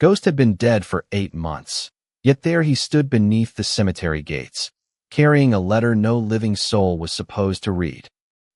Ghost had been dead for 8 months. Yet there he stood beneath the cemetery gates, carrying a letter no living soul was supposed to read.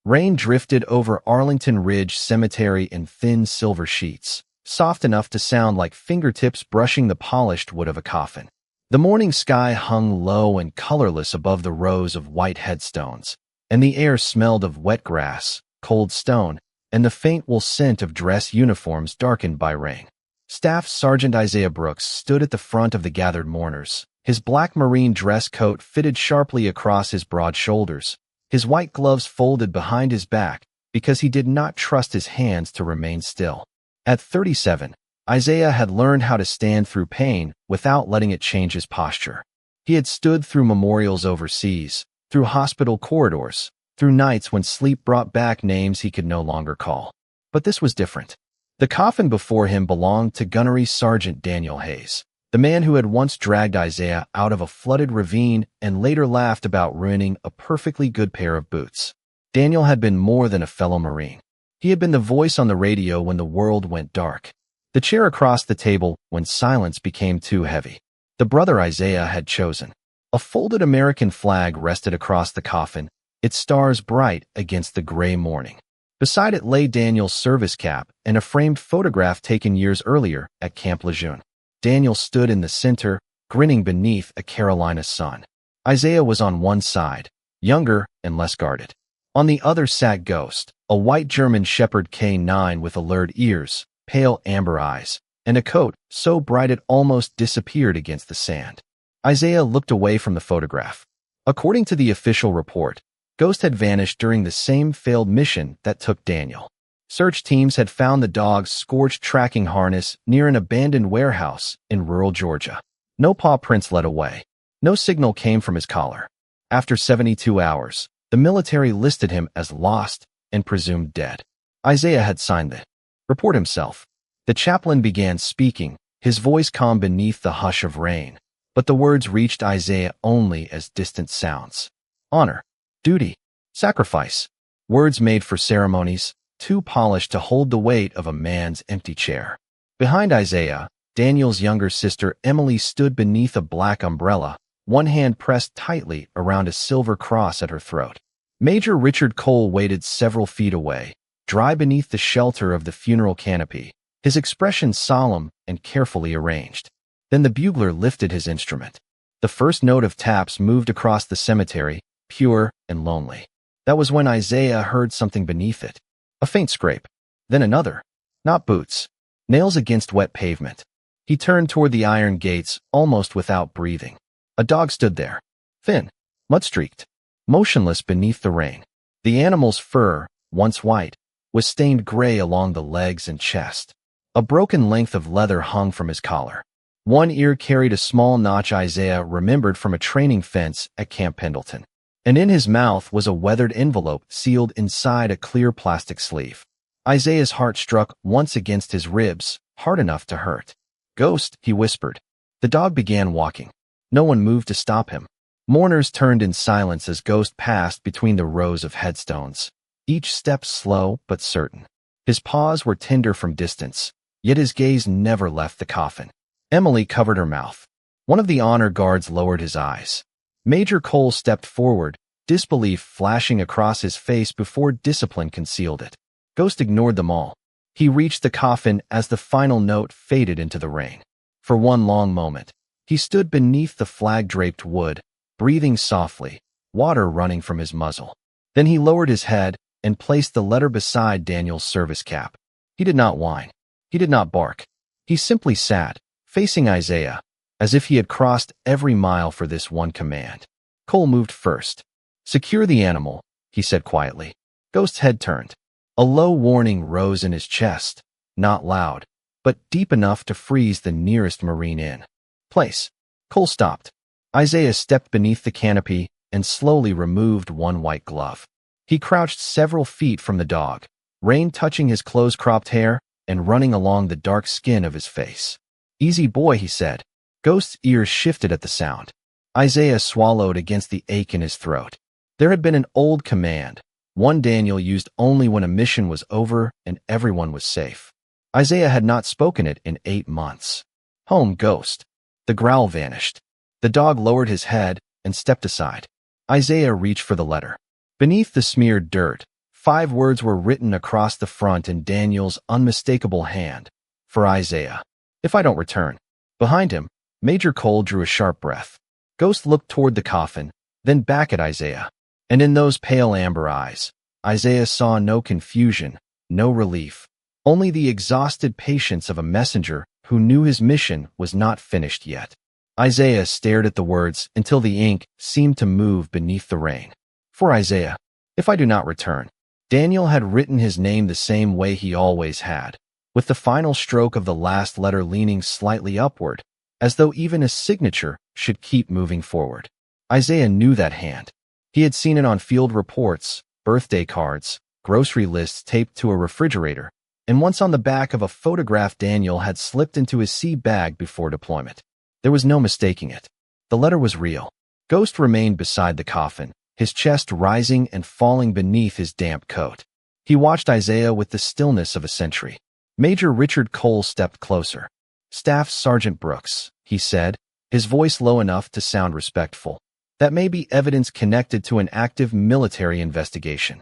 Rain drifted over Arlington Ridge Cemetery in thin silver sheets, soft enough to sound like fingertips brushing the polished wood of a coffin. The morning sky hung low and colorless above the rows of white headstones, and the air smelled of wet grass, cold stone, and the faint wool scent of dress uniforms darkened by rain. Staff Sergeant Isaiah Brooks stood at the front of the gathered mourners, his black marine dress coat fitted sharply across his broad shoulders, his white gloves folded behind his back because he did not trust his hands to remain still. At 37, Isaiah had learned how to stand through pain without letting it change his posture. He had stood through memorials overseas, through hospital corridors, through nights when sleep brought back names he could no longer call. But this was different. The coffin before him belonged to Gunnery Sergeant Daniel Hayes, the man who had once dragged Isaiah out of a flooded ravine and later laughed about ruining a perfectly good pair of boots. Daniel had been more than a fellow Marine. He had been the voice on the radio when the world went dark, the chair across the table when silence became too heavy. The brother Isaiah had chosen. A folded American flag rested across the coffin, its stars bright against the gray morning. Beside it lay Daniel's service cap and a framed photograph taken years earlier at Camp Lejeune. Daniel stood in the center, grinning beneath a Carolina sun. Isaiah was on one side, younger and less guarded. On the other sat Ghost, a white German Shepherd K9 with alert ears, pale amber eyes, and a coat so bright it almost disappeared against the sand. Isaiah looked away from the photograph. According to the official report, Ghost had vanished during the same failed mission that took Daniel. Search teams had found the dog's scorched tracking harness near an abandoned warehouse in rural Georgia. No paw prints led away. No signal came from his collar. After 72 hours, the military listed him as lost and presumed dead. Isaiah had signed the report himself. The chaplain began speaking, his voice calm beneath the hush of rain, but the words reached Isaiah only as distant sounds. Honor, duty, sacrifice. Words made for ceremonies, too polished to hold the weight of a man's empty chair. Behind Isaiah, Daniel's younger sister Emily stood beneath a black umbrella, one hand pressed tightly around a silver cross at her throat. Major Richard Cole waited several feet away, dry beneath the shelter of the funeral canopy, his expression solemn and carefully arranged. Then the bugler lifted his instrument. The first note of taps moved across the cemetery, pure and lonely. That was when Isaiah heard something beneath it. A faint scrape. Then another. Not boots. Nails against wet pavement. He turned toward the iron gates, almost without breathing. A dog stood there. Thin. Mud-streaked. Motionless beneath the rain. The animal's fur, once white, was stained gray along the legs and chest. A broken length of leather hung from his collar. One ear carried a small notch Isaiah remembered from a training fence at Camp Pendleton. And in his mouth was a weathered envelope sealed inside a clear plastic sleeve. Isaiah's heart struck once against his ribs, hard enough to hurt. Ghost, he whispered. The dog began walking. No one moved to stop him. Mourners turned in silence as Ghost passed between the rows of headstones, each step slow but certain. His paws were tender from distance, yet his gaze never left the coffin. Emily covered her mouth. One of the honor guards lowered his eyes. Major Cole stepped forward, disbelief flashing across his face before discipline concealed it. Ghost ignored them all. He reached the coffin as the final note faded into the rain. For one long moment, he stood beneath the flag-draped wood, breathing softly, water running from his muzzle. Then he lowered his head and placed the letter beside Daniel's service cap. He did not whine. He did not bark. He simply sat, facing Isaiah, as if he had crossed every mile for this one command. Cole moved first. Secure the animal, he said quietly. Ghost's head turned. A low warning rose in his chest, not loud, but deep enough to freeze the nearest Marine in place. Cole stopped. Isaiah stepped beneath the canopy and slowly removed one white glove. He crouched several feet from the dog, rain touching his close-cropped hair and running along the dark skin of his face. Easy boy, he said. Ghost's ears shifted at the sound. Isaiah swallowed against the ache in his throat. There had been an old command, one Daniel used only when a mission was over and everyone was safe. Isaiah had not spoken it in 8 months. Home, Ghost. The growl vanished. The dog lowered his head and stepped aside. Isaiah reached for the letter. Beneath the smeared dirt, 5 words were written across the front in Daniel's unmistakable hand. For Isaiah. If I don't return. Behind him, Major Cole drew a sharp breath. Ghost looked toward the coffin, then back at Isaiah. And in those pale amber eyes, Isaiah saw no confusion, no relief, only the exhausted patience of a messenger who knew his mission was not finished yet. Isaiah stared at the words until the ink seemed to move beneath the rain. For Isaiah, if I do not return. Daniel had written his name the same way he always had, with the final stroke of the last letter leaning slightly upward, as though even a signature should keep moving forward. Isaiah knew that hand. He had seen it on field reports, birthday cards, grocery lists taped to a refrigerator, and once on the back of a photograph Daniel had slipped into his sea bag before deployment. There was no mistaking it. The letter was real. Ghost remained beside the coffin, his chest rising and falling beneath his damp coat. He watched Isaiah with the stillness of a sentry. Major Richard Cole stepped closer. Staff Sergeant Brooks, he said, his voice low enough to sound respectful. That may be evidence connected to an active military investigation.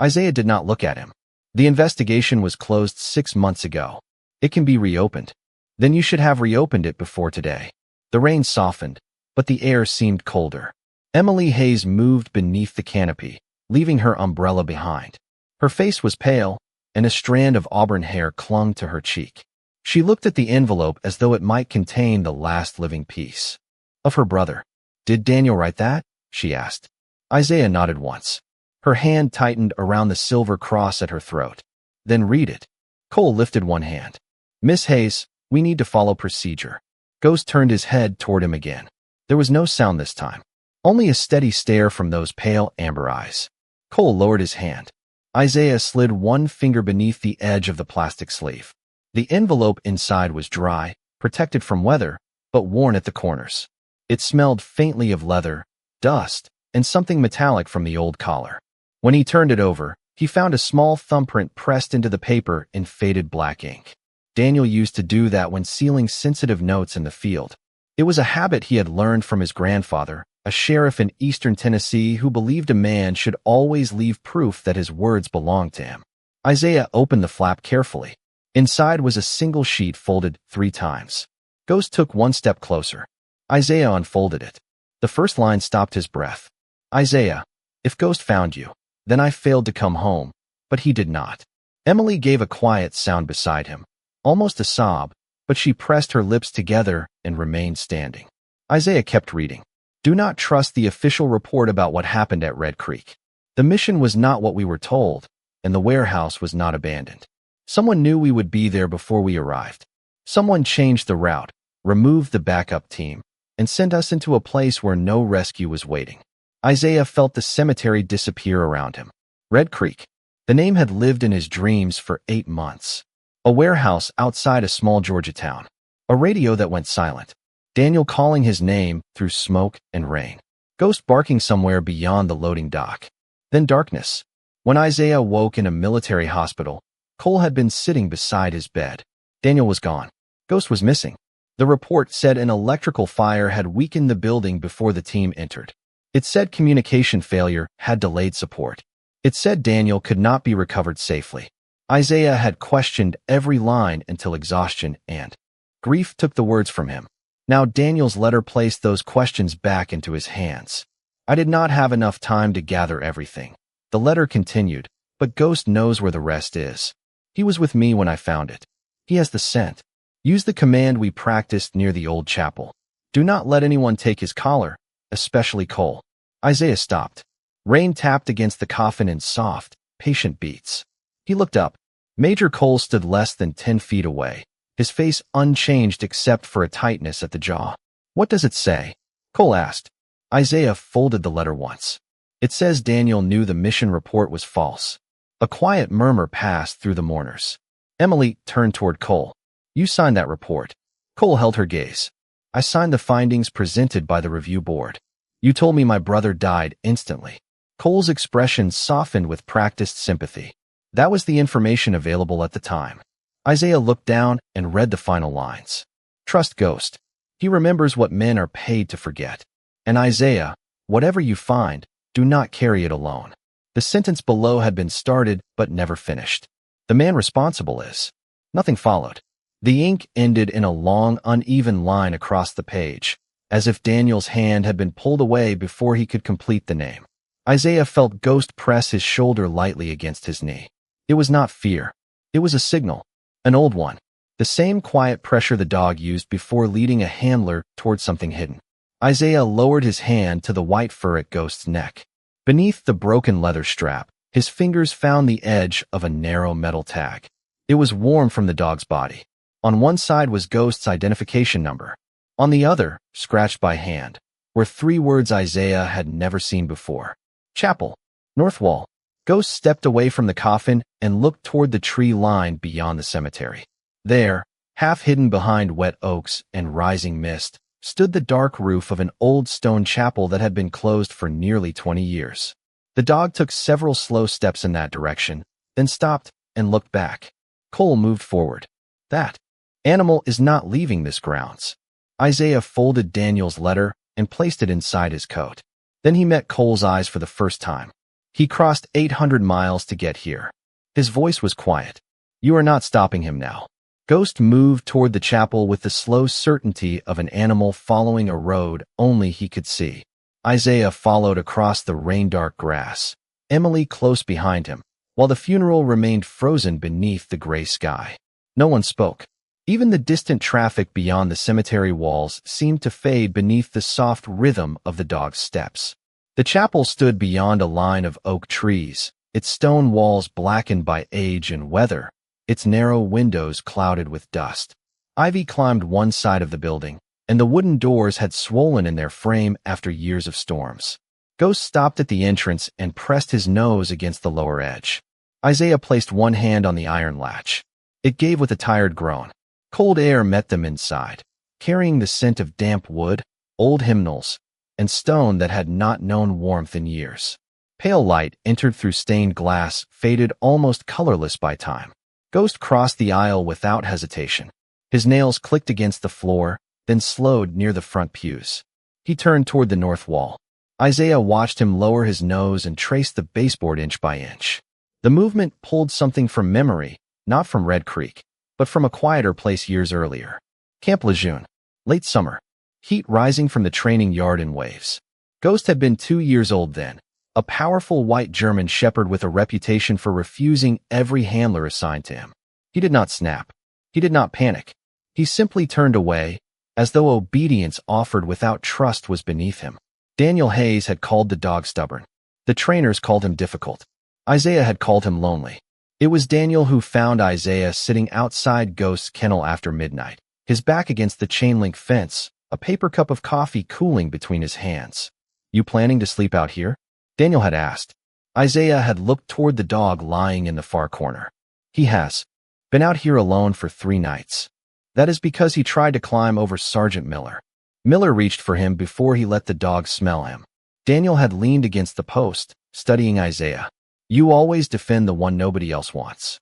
Isaiah did not look at him. The investigation was closed 6 months ago. It can be reopened. Then you should have reopened it before today. The rain softened, but the air seemed colder. Emily Hayes moved beneath the canopy, leaving her umbrella behind. Her face was pale, and a strand of auburn hair clung to her cheek. She looked at the envelope as though it might contain the last living piece of her brother. Did Daniel write that? She asked. Isaiah nodded once. Her hand tightened around the silver cross at her throat. Then read it. Cole lifted one hand. Miss Hayes, we need to follow procedure. Ghost turned his head toward him again. There was no sound this time. Only a steady stare from those pale amber eyes. Cole lowered his hand. Isaiah slid one finger beneath the edge of the plastic sleeve. The envelope inside was dry, protected from weather, but worn at the corners. It smelled faintly of leather, dust, and something metallic from the old collar. When he turned it over, he found a small thumbprint pressed into the paper in faded black ink. Daniel used to do that when sealing sensitive notes in the field. It was a habit he had learned from his grandfather, a sheriff in eastern Tennessee who believed a man should always leave proof that his words belonged to him. Isaiah opened the flap carefully. Inside was a single sheet folded 3 times. Ghost took one step closer. Isaiah unfolded it. The first line stopped his breath. Isaiah, if Ghost found you, then I failed to come home, but he did not. Emily gave a quiet sound beside him, almost a sob, but she pressed her lips together and remained standing. Isaiah kept reading. Do not trust the official report about what happened at Red Creek. The mission was not what we were told, and the warehouse was not abandoned. Someone knew we would be there before we arrived. Someone changed the route, removed the backup team, and sent us into a place where no rescue was waiting. Isaiah felt the cemetery disappear around him. Red Creek. The name had lived in his dreams for 8 months. A warehouse outside a small Georgia town. A radio that went silent. Daniel calling his name through smoke and rain. Ghost barking somewhere beyond the loading dock. Then darkness. When Isaiah woke in a military hospital, Cole had been sitting beside his bed. Daniel was gone. Ghost was missing. The report said an electrical fire had weakened the building before the team entered. It said communication failure had delayed support. It said Daniel could not be recovered safely. Isaiah had questioned every line until exhaustion and grief took the words from him. Now Daniel's letter placed those questions back into his hands. I did not have enough time to gather everything. The letter continued, but Ghost knows where the rest is. He was with me when I found it. He has the scent. Use the command we practiced near the old chapel. Do not let anyone take his collar, especially Cole. Isaiah stopped. Rain tapped against the coffin in soft, patient beats. He looked up. Major Cole stood less than 10 feet away, his face unchanged except for a tightness at the jaw. What does it say? Cole asked. Isaiah folded the letter once. It says Daniel knew the mission report was false. A quiet murmur passed through the mourners. Emily turned toward Cole. You signed that report. Cole held her gaze. I signed the findings presented by the review board. You told me my brother died instantly. Cole's expression softened with practiced sympathy. That was the information available at the time. Isaiah looked down and read the final lines. Trust Ghost. He remembers what men are paid to forget. And Isaiah, whatever you find, do not carry it alone. The sentence below had been started but never finished. The man responsible is. Nothing followed. The ink ended in a long, uneven line across the page, as if Daniel's hand had been pulled away before he could complete the name. Isaiah felt Ghost press his shoulder lightly against his knee. It was not fear. It was a signal. An old one. The same quiet pressure the dog used before leading a handler toward something hidden. Isaiah lowered his hand to the white fur at Ghost's neck. Beneath the broken leather strap, his fingers found the edge of a narrow metal tag. It was warm from the dog's body. On one side was Ghost's identification number. On the other, scratched by hand, were 3 words Isaiah had never seen before. Chapel. North Wall. Ghost stepped away from the coffin and looked toward the tree line beyond the cemetery. There, half hidden behind wet oaks and rising mist, stood the dark roof of an old stone chapel that had been closed for nearly 20 years. The dog took several slow steps in that direction, then stopped and looked back. Cole moved forward. That animal is not leaving this grounds. Isaiah folded Daniel's letter and placed it inside his coat. Then he met Cole's eyes for the first time. He crossed 800 miles to get here. His voice was quiet. You are not stopping him now. Ghost moved toward the chapel with the slow certainty of an animal following a road only he could see. Isaiah followed across the rain-dark grass, Emily close behind him, while the funeral remained frozen beneath the gray sky. No one spoke. Even the distant traffic beyond the cemetery walls seemed to fade beneath the soft rhythm of the dog's steps. The chapel stood beyond a line of oak trees, its stone walls blackened by age and weather, its narrow windows clouded with dust. Ivy climbed one side of the building, and the wooden doors had swollen in their frame after years of storms. Ghost stopped at the entrance and pressed his nose against the lower edge. Isaiah placed one hand on the iron latch. It gave with a tired groan. Cold air met them inside, carrying the scent of damp wood, old hymnals, and stone that had not known warmth in years. Pale light entered through stained glass, faded almost colorless by time. Ghost crossed the aisle without hesitation. His nails clicked against the floor, then slowed near the front pews. He turned toward the north wall. Isaiah watched him lower his nose and trace the baseboard inch by inch. The movement pulled something from memory, not from Red Creek, but from a quieter place years earlier. Camp Lejeune. Late summer. Heat rising from the training yard in waves. Ghost had been 2 years old then, a powerful white German shepherd with a reputation for refusing every handler assigned to him. He did not snap. He did not panic. He simply turned away, as though obedience offered without trust was beneath him. Daniel Hayes had called the dog stubborn. The trainers called him difficult. Isaiah had called him lonely. It was Daniel who found Isaiah sitting outside Ghost's kennel after midnight, his back against the chain-link fence, a paper cup of coffee cooling between his hands. You planning to sleep out here? Daniel had asked. Isaiah had looked toward the dog lying in the far corner. He has been out here alone for 3 nights. That is because he tried to climb over Sergeant Miller. Miller reached for him before he let the dog smell him. Daniel had leaned against the post, studying Isaiah. You always defend the one nobody else wants.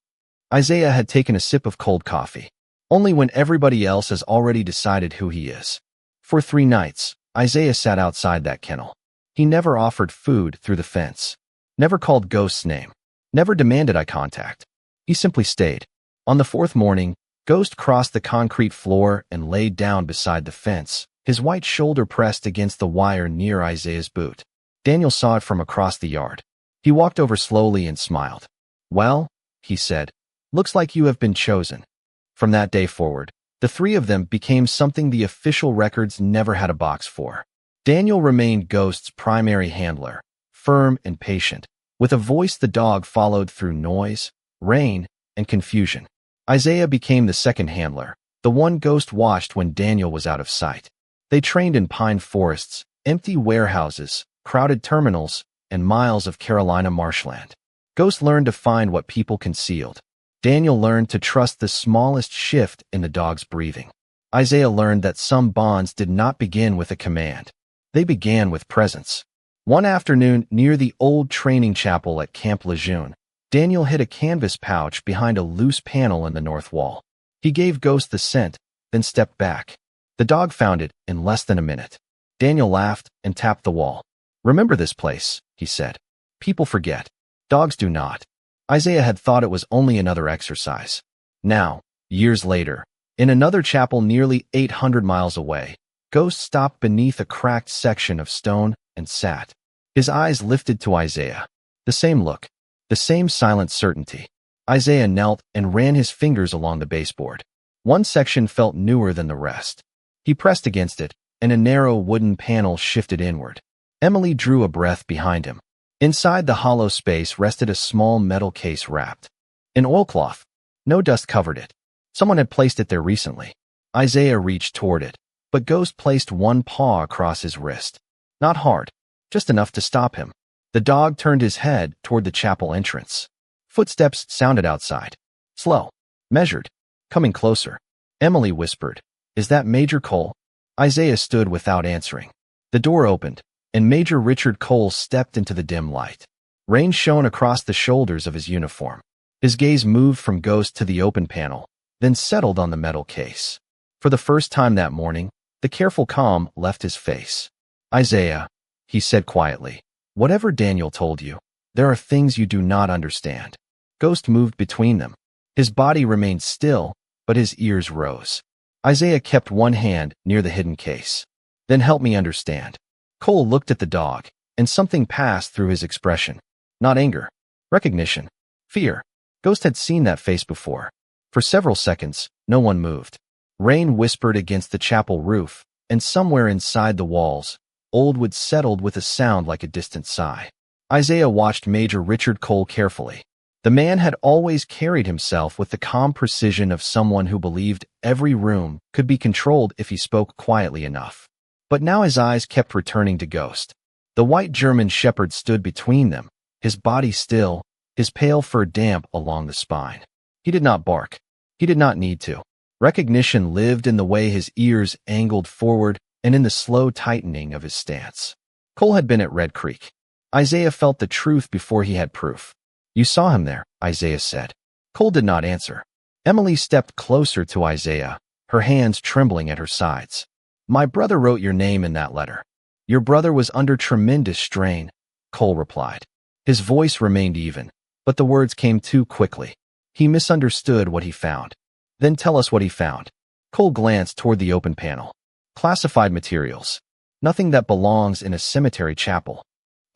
Isaiah had taken a sip of cold coffee. Only when everybody else has already decided who he is. For 3 nights, Isaiah sat outside that kennel. He never offered food through the fence. Never called Ghost's name. Never demanded eye contact. He simply stayed. On the 4th morning, Ghost crossed the concrete floor and laid down beside the fence, his white shoulder pressed against the wire near Isaiah's boot. Daniel saw it from across the yard. He walked over slowly and smiled. Well, he said, looks like you have been chosen. From that day forward, the 3 of them became something the official records never had a box for. Daniel remained Ghost's primary handler, firm and patient, with a voice the dog followed through noise, rain, and confusion. Isaiah became the second handler, the one Ghost watched when Daniel was out of sight. They trained in pine forests, empty warehouses, crowded terminals, and miles of Carolina marshland. Ghost learned to find what people concealed. Daniel learned to trust the smallest shift in the dog's breathing. Isaiah learned that some bonds did not begin with a command. They began with presence. One afternoon near the old training chapel at Camp Lejeune, Daniel hid a canvas pouch behind a loose panel in the north wall. He gave Ghost the scent, then stepped back. The dog found it in less than a minute. Daniel laughed and tapped the wall. "Remember this place," he said. "People forget. Dogs do not." Isaiah had thought it was only another exercise. Now, years later, in another chapel nearly 800 miles away, Ghost stopped beneath a cracked section of stone and sat. His eyes lifted to Isaiah. The same look, the same silent certainty. Isaiah knelt and ran his fingers along the baseboard. One section felt newer than the rest. He pressed against it, and a narrow wooden panel shifted inward. Emily drew a breath behind him. Inside the hollow space rested a small metal case wrapped in oilcloth. No dust covered it. Someone had placed it there recently. Isaiah reached toward it, but Ghost placed one paw across his wrist. Not hard, just enough to stop him. The dog turned his head toward the chapel entrance. Footsteps sounded outside. Slow, measured, coming closer. Emily whispered, "Is that Major Cole?" Isaiah stood without answering. The door opened, and Major Richard Cole stepped into the dim light. Rain shone across the shoulders of his uniform. His gaze moved from Ghost to the open panel, then settled on the metal case. For the first time that morning, the careful calm left his face. "Isaiah," he said quietly, "whatever Daniel told you, there are things you do not understand." Ghost moved between them. His body remained still, but his ears rose. Isaiah kept one hand near the hidden case. "Then help me understand." Cole looked at the dog, and something passed through his expression. Not anger, recognition, fear. Ghost had seen that face before. For several seconds, no one moved. Rain whispered against the chapel roof, and somewhere inside the walls, old wood settled with a sound like a distant sigh. Isaiah watched Major Richard Cole carefully. The man had always carried himself with the calm precision of someone who believed every room could be controlled if he spoke quietly enough. But now his eyes kept returning to Ghost. The white German shepherd stood between them, his body still, his pale fur damp along the spine. He did not bark. He did not need to. Recognition lived in the way his ears angled forward and in the slow tightening of his stance. Cole had been at Red Creek. Isaiah felt the truth before he had proof. "You saw him there," Isaiah said. Cole did not answer. Emily stepped closer to Isaiah, her hands trembling at her sides. "My brother wrote your name in that letter." "Your brother was under tremendous strain," Cole replied. His voice remained even, but the words came too quickly. He misunderstood what he found. "Then tell us what he found." Cole glanced toward the open panel. "Classified materials. Nothing that belongs in a cemetery chapel."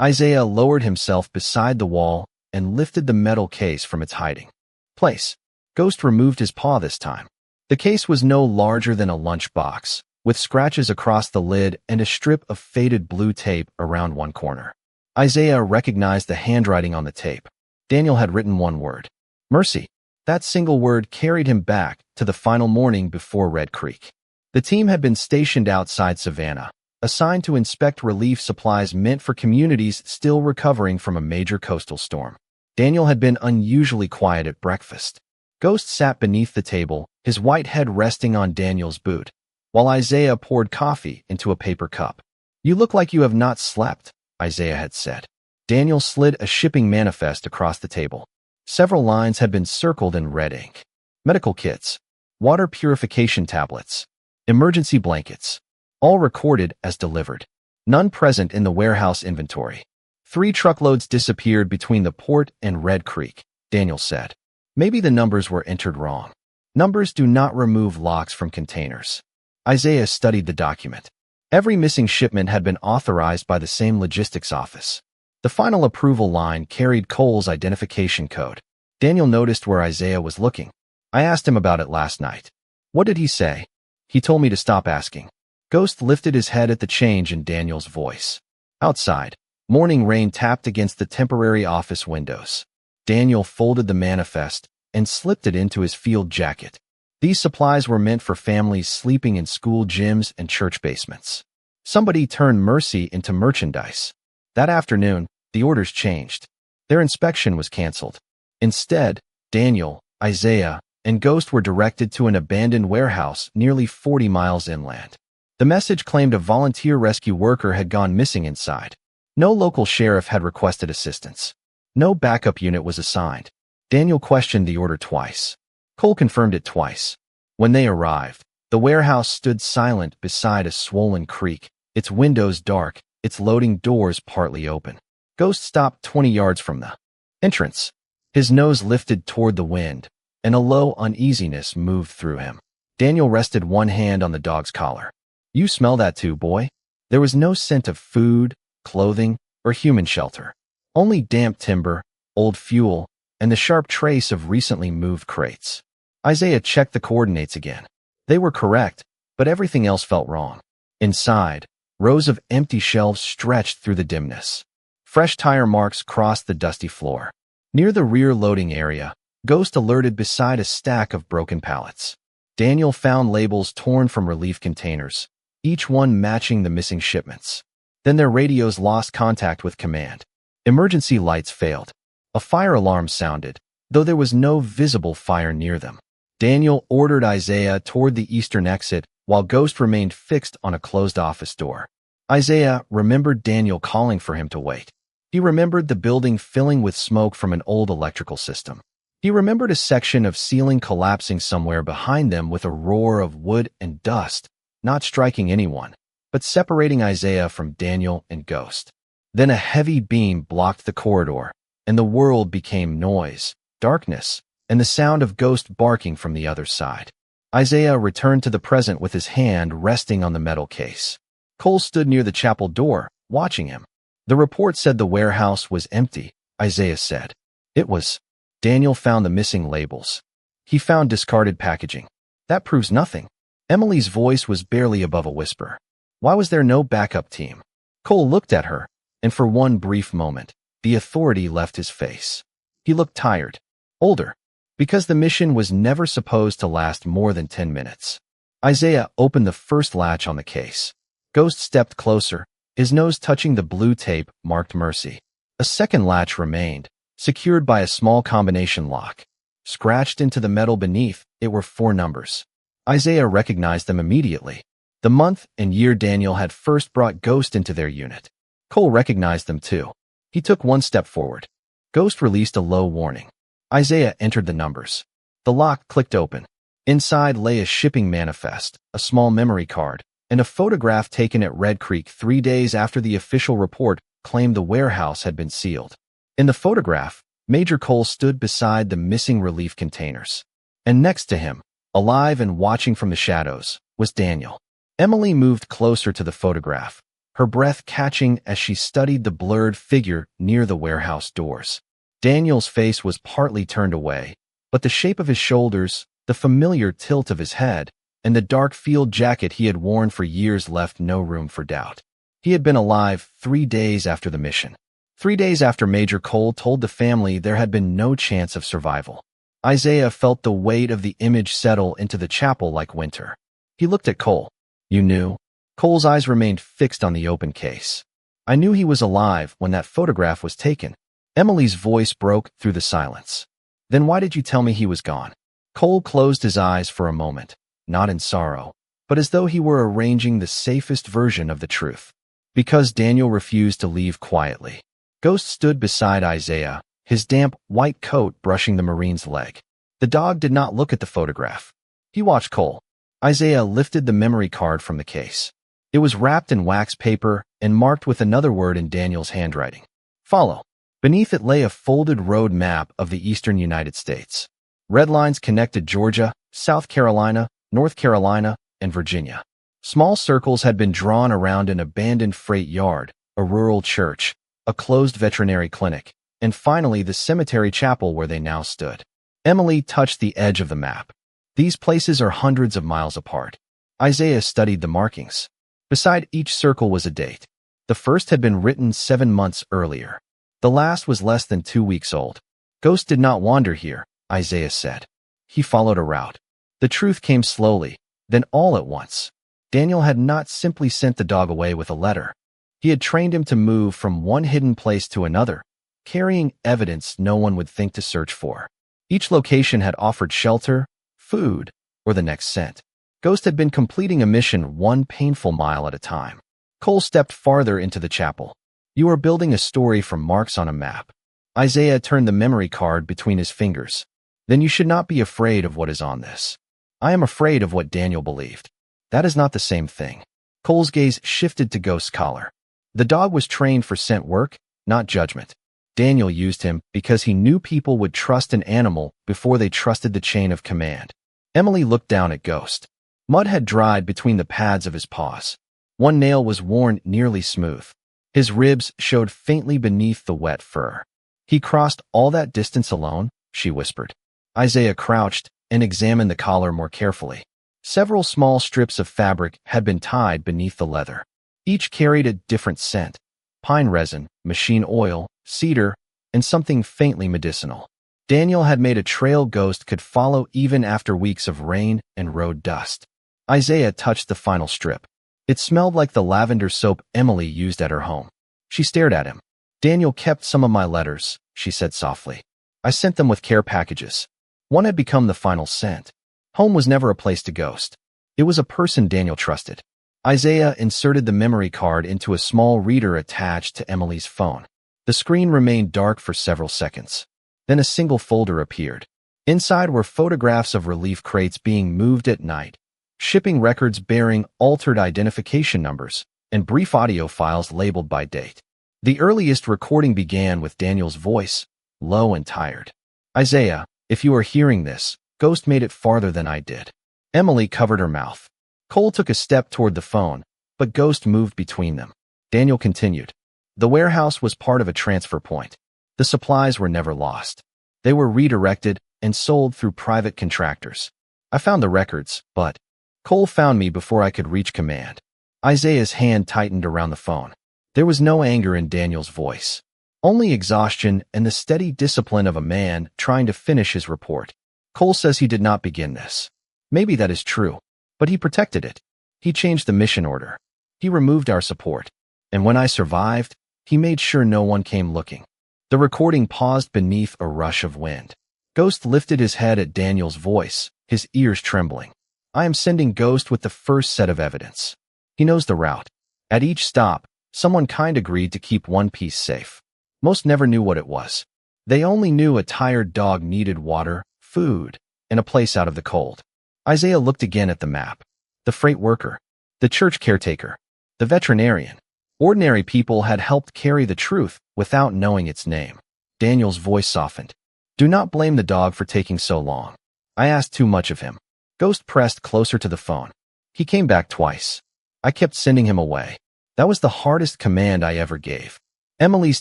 Isaiah lowered himself beside the wall and lifted the metal case from its hiding place. Ghost removed his paw this time. The case was no larger than a lunch box, with scratches across the lid and a strip of faded blue tape around one corner. Isaiah recognized the handwriting on the tape. Daniel had written one word: mercy. That single word carried him back to the final morning before Red Creek. The team had been stationed outside Savannah, assigned to inspect relief supplies meant for communities still recovering from a major coastal storm. Daniel had been unusually quiet at breakfast. Ghost sat beneath the table, his white head resting on Daniel's boot, while Isaiah poured coffee into a paper cup. "You look like you have not slept," Isaiah had said. Daniel slid a shipping manifest across the table. Several lines had been circled in red ink. Medical kits, water purification tablets, emergency blankets, all recorded as delivered. None present in the warehouse inventory. 3 truckloads disappeared between the port and Red Creek, Daniel said. Maybe the numbers were entered wrong. Numbers do not remove locks from containers. Isaiah studied the document. Every missing shipment had been authorized by the same logistics office. The final approval line carried Cole's identification code. Daniel noticed where Isaiah was looking. "I asked him about it last night." "What did he say?" "He told me to stop asking." Ghost lifted his head at the change in Daniel's voice. Outside, morning rain tapped against the temporary office windows. Daniel folded the manifest and slipped it into his field jacket. These supplies were meant for families sleeping in school gyms and church basements. Somebody turned mercy into merchandise. That afternoon, the orders changed. Their inspection was canceled. Instead, Daniel, Isaiah, and Ghost were directed to an abandoned warehouse nearly 40 miles inland. The message claimed a volunteer rescue worker had gone missing inside. No local sheriff had requested assistance. No backup unit was assigned. Daniel questioned the order twice. Cole confirmed it twice. When they arrived, The warehouse stood silent beside a swollen creek, its windows dark, its loading doors partly open. Ghost stopped 20 yards from the entrance. His nose lifted toward the wind, and a low uneasiness moved through him. Daniel rested one hand on the dog's collar. "You smell that too, boy?" There was no scent of food, clothing, or human shelter. Only damp timber, old fuel, and the sharp trace of recently moved crates. Isaiah checked the coordinates again. They were correct, but everything else felt wrong. Inside, rows of empty shelves stretched through the dimness. Fresh tire marks crossed the dusty floor. Near the rear loading area, Ghost alerted beside a stack of broken pallets. Daniel found labels torn from relief containers, each one matching the missing shipments. Then their radios lost contact with command. Emergency lights failed. A fire alarm sounded, though there was no visible fire near them. Daniel ordered Isaiah toward the eastern exit, while Ghost remained fixed on a closed office door. Isaiah remembered Daniel calling for him to wait. He remembered the building filling with smoke from an old electrical system. He remembered a section of ceiling collapsing somewhere behind them with a roar of wood and dust, not striking anyone, but separating Isaiah from Daniel and Ghost. Then a heavy beam blocked the corridor, and the world became noise, darkness, and the sound of Ghost barking from the other side. Isaiah returned to the present with his hand resting on the metal case. Cole stood near the chapel door, watching him. "The report said the warehouse was empty," Isaiah said. "It was." Daniel found the missing labels. He found discarded packaging. "That proves nothing." Emily's voice was barely above a whisper. "Why was there no backup team?" Cole looked at her, and for one brief moment, the authority left his face. He looked tired, older, because the mission was never supposed to last more than 10 minutes. Isaiah opened the first latch on the case. Ghost stepped closer, his nose touching the blue tape marked Mercy. A second latch remained, secured by a small combination lock. Scratched into the metal beneath, it were 4 numbers. Isaiah recognized them immediately. The month and year Daniel had first brought Ghost into their unit. Cole recognized them too. He took one step forward. Ghost released a low warning. Isaiah entered the numbers. The lock clicked open. Inside lay a shipping manifest, a small memory card, and a photograph taken at Red Creek 3 days after the official report claimed the warehouse had been sealed. In the photograph, Major Cole stood beside the missing relief containers. And next to him, alive and watching from the shadows, was Daniel. Emily moved closer to the photograph, her breath catching as she studied the blurred figure near the warehouse doors. Daniel's face was partly turned away, but the shape of his shoulders, the familiar tilt of his head, and the dark field jacket he had worn for years left no room for doubt. He had been alive 3 days after the mission. 3 days after Major Cole told the family there had been no chance of survival. Isaiah felt the weight of the image settle into the chapel like winter. He looked at Cole. "You knew?" Cole's eyes remained fixed on the open case. "I knew he was alive when that photograph was taken." Emily's voice broke through the silence. "Then why did you tell me he was gone?" Cole closed his eyes for a moment, not in sorrow, but as though he were arranging the safest version of the truth. "Because Daniel refused to leave quietly." Ghost stood beside Isaiah, his damp, white coat brushing the Marine's leg. The dog did not look at the photograph. He watched Cole. Isaiah lifted the memory card from the case. It was wrapped in wax paper and marked with another word in Daniel's handwriting. "Follow." Beneath it lay a folded road map of the eastern United States. Red lines connected Georgia, South Carolina, North Carolina, and Virginia. Small circles had been drawn around an abandoned freight yard, a rural church, a closed veterinary clinic, and finally the cemetery chapel where they now stood. Emily touched the edge of the map. "These places are hundreds of miles apart." Isaiah studied the markings. Beside each circle was a date. The first had been written 7 months earlier. The last was less than 2 weeks old. Ghost did not wander here, Isaiah said. He followed a route. The truth came slowly, then all at once. Daniel had not simply sent the dog away with a letter. He had trained him to move from one hidden place to another, carrying evidence no one would think to search for. Each location had offered shelter, food, or the next scent. Ghost had been completing a mission one painful mile at a time. Cole stepped farther into the chapel. "You are building a story from marks on a map." Isaiah turned the memory card between his fingers. "Then you should not be afraid of what is on this." I am afraid of what Daniel believed. That is not the same thing. Cole's gaze shifted to Ghost's collar. The dog was trained for scent work, not judgment. Daniel used him because he knew people would trust an animal before they trusted the chain of command. Emily looked down at Ghost. Mud had dried between the pads of his paws. One nail was worn nearly smooth. His ribs showed faintly beneath the wet fur. He crossed all that distance alone, she whispered. Isaiah crouched and examined the collar more carefully. Several small strips of fabric had been tied beneath the leather. Each carried a different scent: pine resin, machine oil, cedar, and something faintly medicinal. Daniel had made a trail Ghost could follow even after weeks of rain and road dust. Isaiah touched the final strip. It smelled like the lavender soap Emily used at her home. She stared at him. Daniel kept some of my letters, she said softly. I sent them with care packages. One had become the final scent. Home was never a place to ghost. It was a person Daniel trusted. Isaiah inserted the memory card into a small reader attached to Emily's phone. The screen remained dark for several seconds. Then a single folder appeared. Inside were photographs of relief crates being moved at night, shipping records bearing altered identification numbers, and brief audio files labeled by date. The earliest recording began with Daniel's voice, low and tired. Isaiah, if you are hearing this, Ghost made it farther than I did. Emily covered her mouth. Cole took a step toward the phone, but Ghost moved between them. Daniel continued. The warehouse was part of a transfer point. The supplies were never lost. They were redirected and sold through private contractors. I found the records, but Cole found me before I could reach command. Isaiah's hand tightened around the phone. There was no anger in Daniel's voice, only exhaustion and the steady discipline of a man trying to finish his report. Cole says he did not begin this. Maybe that is true, but he protected it. He changed the mission order. He removed our support. And when I survived, he made sure no one came looking. The recording paused beneath a rush of wind. Ghost lifted his head at Daniel's voice, his ears trembling. I am sending Ghost with the first set of evidence. He knows the route. At each stop, someone kind agreed to keep one piece safe. Most never knew what it was. They only knew a tired dog needed water, food, and a place out of the cold. Isaiah looked again at the map. The freight worker, the church caretaker, the veterinarian. Ordinary people had helped carry the truth without knowing its name. Daniel's voice softened. Do not blame the dog for taking so long. I asked too much of him. Ghost pressed closer to the phone. He came back twice. I kept sending him away. That was the hardest command I ever gave. Emily's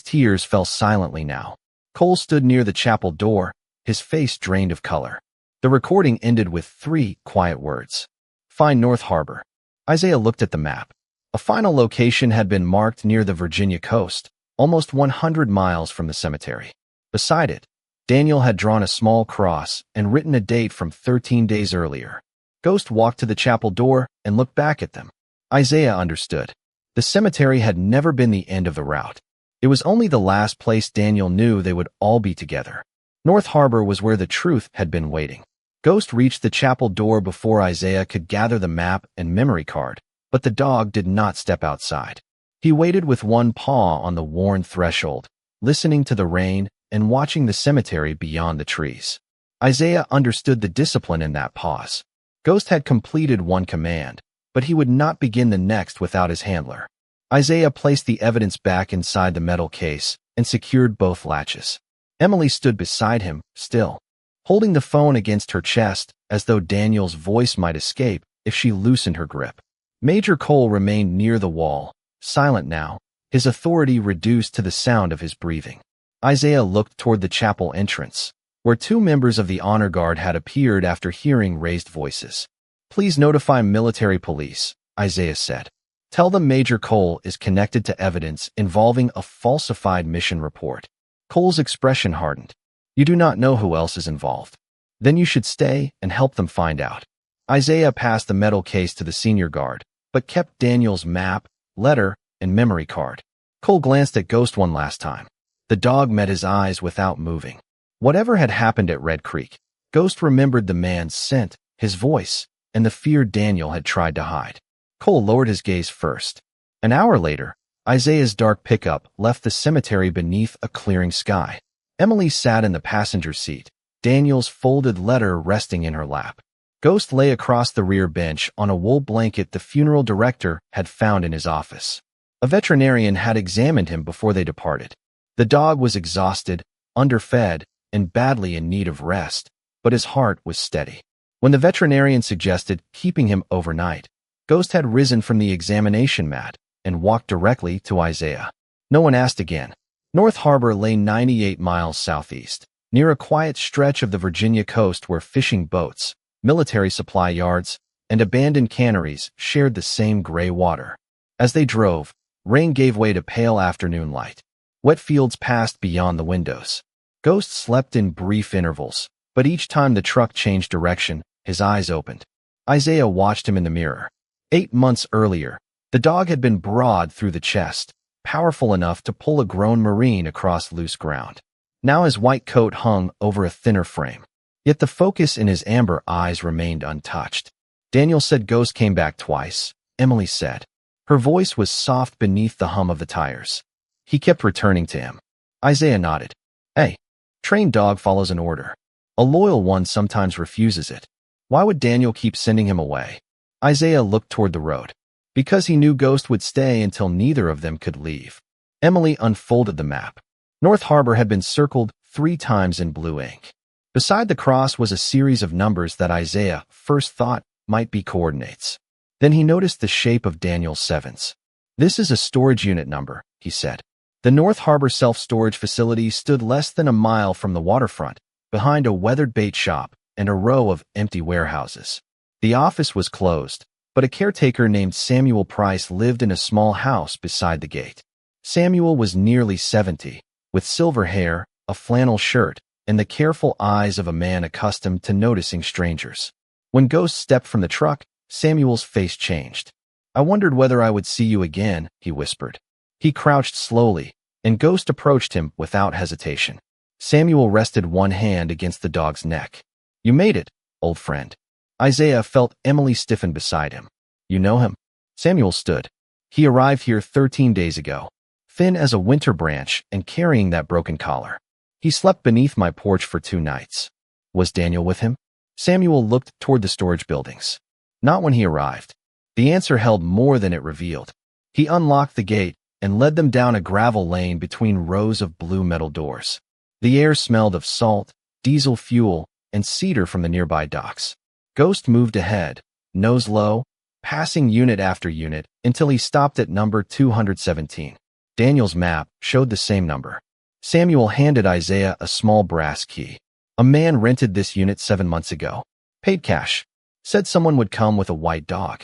tears fell silently now. Cole stood near the chapel door, his face drained of color. The recording ended with 3 quiet words. Find North Harbor. Isaiah looked at the map. A final location had been marked near the Virginia coast, almost 100 miles from the cemetery. Beside it, Daniel had drawn a small cross and written a date from 13 days earlier. Ghost walked to the chapel door and looked back at them. Isaiah understood. The cemetery had never been the end of the route. It was only the last place Daniel knew they would all be together. North Harbor was where the truth had been waiting. Ghost reached the chapel door before Isaiah could gather the map and memory card, but the dog did not step outside. He waited with one paw on the worn threshold, listening to the rain and watching the cemetery beyond the trees. Isaiah understood the discipline in that pause. Ghost had completed one command, but he would not begin the next without his handler. Isaiah placed the evidence back inside the metal case and secured both latches. Emily stood beside him, still, holding the phone against her chest as though Daniel's voice might escape if she loosened her grip. Major Cole remained near the wall, silent now, his authority reduced to the sound of his breathing. Isaiah looked toward the chapel entrance, where 2 members of the honor guard had appeared after hearing raised voices. Please notify military police, Isaiah said. Tell them Major Cole is connected to evidence involving a falsified mission report. Cole's expression hardened. You do not know who else is involved. Then you should stay and help them find out. Isaiah passed the metal case to the senior guard, but kept Daniel's map, letter, and memory card. Cole glanced at Ghost one last time. The dog met his eyes without moving. Whatever had happened at Red Creek, Ghost remembered the man's scent, his voice, and the fear Daniel had tried to hide. Cole lowered his gaze first. An hour later, Isaiah's dark pickup left the cemetery beneath a clearing sky. Emily sat in the passenger seat, Daniel's folded letter resting in her lap. Ghost lay across the rear bench on a wool blanket the funeral director had found in his office. A veterinarian had examined him before they departed. The dog was exhausted, underfed, and badly in need of rest, but his heart was steady. When the veterinarian suggested keeping him overnight, Ghost had risen from the examination mat and walked directly to Isaiah. No one asked again. North Harbor lay 98 miles southeast, near a quiet stretch of the Virginia coast where fishing boats, military supply yards, and abandoned canneries shared the same gray water. As they drove, rain gave way to pale afternoon light. Wet fields passed beyond the windows. Ghost slept in brief intervals, but each time the truck changed direction, his eyes opened. Isaiah watched him in the mirror. 8 months earlier, the dog had been broad through the chest, powerful enough to pull a grown Marine across loose ground. Now his white coat hung over a thinner frame. Yet the focus in his amber eyes remained untouched. Daniel said Ghost came back twice, Emily said. Her voice was soft beneath the hum of the tires. He kept returning to him. Isaiah nodded. Hey, trained dog follows an order. A loyal one sometimes refuses it. Why would Daniel keep sending him away? Isaiah looked toward the road. Because he knew Ghost would stay until neither of them could leave. Emily unfolded the map. North Harbor had been circled 3 times in blue ink. Beside the cross was a series of numbers that Isaiah first thought might be coordinates. Then he noticed the shape of Daniel's 7s. This is a storage unit number, he said. The North Harbor self-storage facility stood less than a mile from the waterfront, behind a weathered bait shop and a row of empty warehouses. The office was closed, but a caretaker named Samuel Price lived in a small house beside the gate. Samuel was nearly 70, with silver hair, a flannel shirt, and the careful eyes of a man accustomed to noticing strangers. When Ghost stepped from the truck, Samuel's face changed. I wondered whether I would see you again, he whispered. He crouched slowly, and Ghost approached him without hesitation. Samuel rested one hand against the dog's neck. You made it, old friend. Isaiah felt Emily stiffen beside him. You know him? Samuel stood. He arrived here 13 days ago, thin as a winter branch and carrying that broken collar. He slept beneath my porch for 2 nights. Was Daniel with him? Samuel looked toward the storage buildings. Not when he arrived. The answer held more than it revealed. He unlocked the gate and led them down a gravel lane between rows of blue metal doors. The air smelled of salt, diesel fuel, and cedar from the nearby docks. Ghost moved ahead, nose low, passing unit after unit until he stopped at number 217. Daniel's map showed the same number. Samuel handed Isaiah a small brass key. A man rented this unit 7 months ago. Paid cash. Said someone would come with a white dog.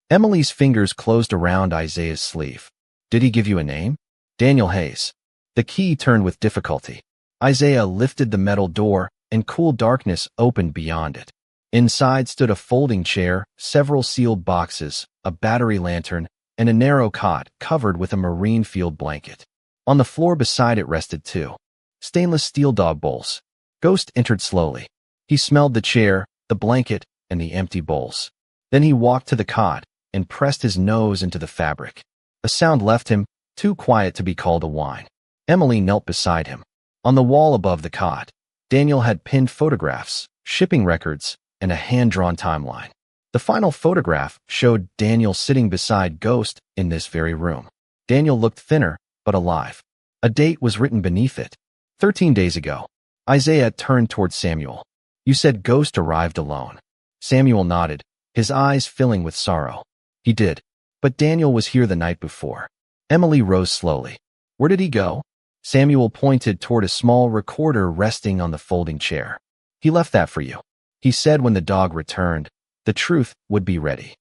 Emily's fingers closed around Isaiah's sleeve. Did he give you a name? Daniel Hayes. The key turned with difficulty. Isaiah lifted the metal door, and cool darkness opened beyond it. Inside stood a folding chair, several sealed boxes, a battery lantern, and a narrow cot covered with a marine field blanket. On the floor beside it rested 2 stainless steel dog bowls. Ghost entered slowly. He smelled the chair, the blanket, and the empty bowls. Then he walked to the cot and pressed his nose into the fabric. A sound left him, too quiet to be called a whine. Emily knelt beside him. On the wall above the cot, Daniel had pinned photographs, shipping records, and a hand-drawn timeline. The final photograph showed Daniel sitting beside Ghost in this very room. Daniel looked thinner, but alive. A date was written beneath it. 13 days ago. Isaiah turned toward Samuel. You said Ghost arrived alone. Samuel nodded, his eyes filling with sorrow. He did. But Daniel was here the night before. Emily rose slowly. Where did he go? Samuel pointed toward a small recorder resting on the folding chair. He left that for you. He said when the dog returned, the truth would be ready.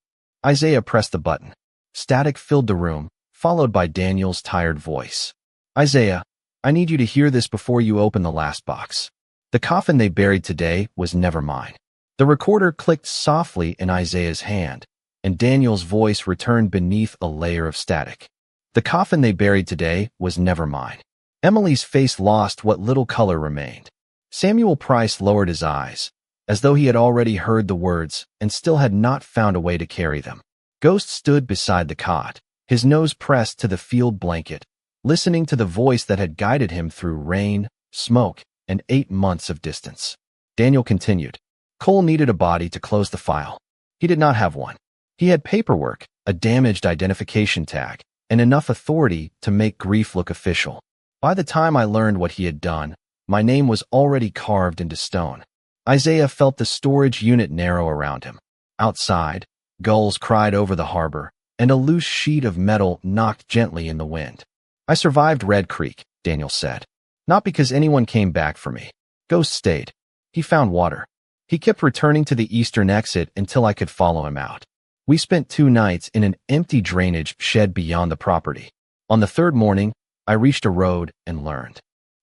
Isaiah pressed the button. Static filled the room, followed by Daniel's tired voice. Isaiah, I need you to hear this before you open the last box. The coffin they buried today was never mine. The recorder clicked softly in Isaiah's hand, and Daniel's voice returned beneath a layer of static. The coffin they buried today was never mine. Emily's face lost what little color remained. Samuel Price lowered his eyes, as though he had already heard the words and still had not found a way to carry them. Ghost stood beside the cot, his nose pressed to the field blanket, listening to the voice that had guided him through rain, smoke, and 8 months of distance. Daniel continued. Cole needed a body to close the file. He did not have one. He had paperwork, a damaged identification tag, and enough authority to make grief look official. By the time I learned what he had done, my name was already carved into stone. Isaiah felt the storage unit narrow around him. Outside, gulls cried over the harbor, and a loose sheet of metal knocked gently in the wind. I survived Red Creek, Daniel said. Not because anyone came back for me. Ghost stayed. He found water. He kept returning to the eastern exit until I could follow him out. We spent 2 nights in an empty drainage shed beyond the property. On the 3rd morning, I reached a road and learned.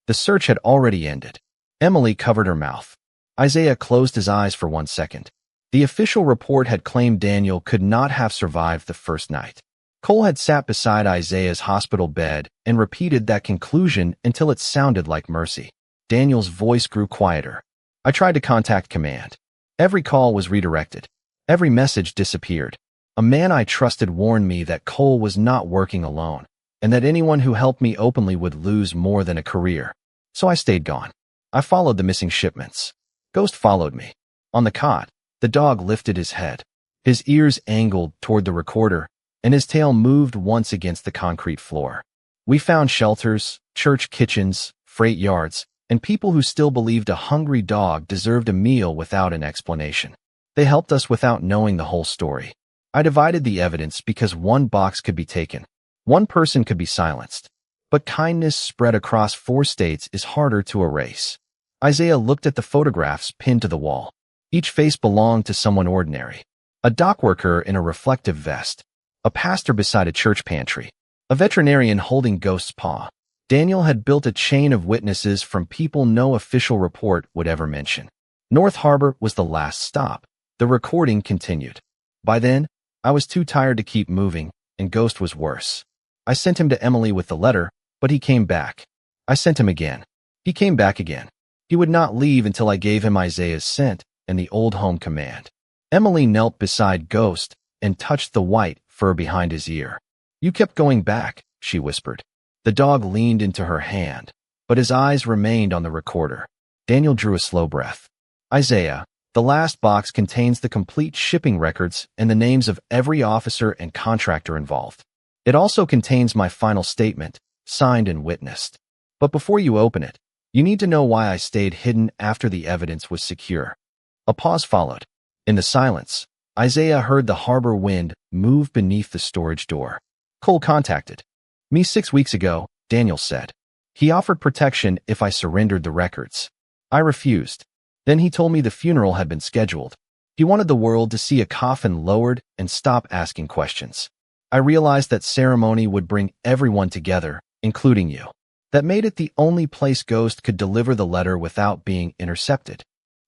The search had already ended. Emily covered her mouth. Isaiah closed his eyes for 1 second. The official report had claimed Daniel could not have survived the first night. Cole had sat beside Isaiah's hospital bed and repeated that conclusion until it sounded like mercy. Daniel's voice grew quieter. I tried to contact command. Every call was redirected. Every message disappeared. A man I trusted warned me that Cole was not working alone, and that anyone who helped me openly would lose more than a career. So I stayed gone. I followed the missing shipments. Ghost followed me. On the cot, the dog lifted his head. His ears angled toward the recorder, and his tail moved once against the concrete floor. We found shelters, church kitchens, freight yards, and people who still believed a hungry dog deserved a meal without an explanation. They helped us without knowing the whole story. I divided the evidence because 1 box could be taken. 1 person could be silenced. But kindness spread across 4 states is harder to erase. Isaiah looked at the photographs pinned to the wall. Each face belonged to someone ordinary. A dock worker in a reflective vest. A pastor beside a church pantry. A veterinarian holding Ghost's paw. Daniel had built a chain of witnesses from people no official report would ever mention. North Harbor was the last stop. The recording continued. By then, I was too tired to keep moving, and Ghost was worse. I sent him to Emily with the letter, but he came back. I sent him again. He came back again. He would not leave until I gave him Isaiah's scent and the old home command. Emily knelt beside Ghost and touched the white fur behind his ear. You kept going back, she whispered. The dog leaned into her hand, but his eyes remained on the recorder. Daniel drew a slow breath. Isaiah, the last box contains the complete shipping records and the names of every officer and contractor involved. It also contains my final statement, signed and witnessed. But before you open it, you need to know why I stayed hidden after the evidence was secure. A pause followed. In the silence, Isaiah heard the harbor wind move beneath the storage door. Cole contacted me 6 weeks ago, Daniel said. He offered protection if I surrendered the records. I refused. Then he told me the funeral had been scheduled. He wanted the world to see a coffin lowered and stop asking questions. I realized that ceremony would bring everyone together, including you. That made it the only place Ghost could deliver the letter without being intercepted.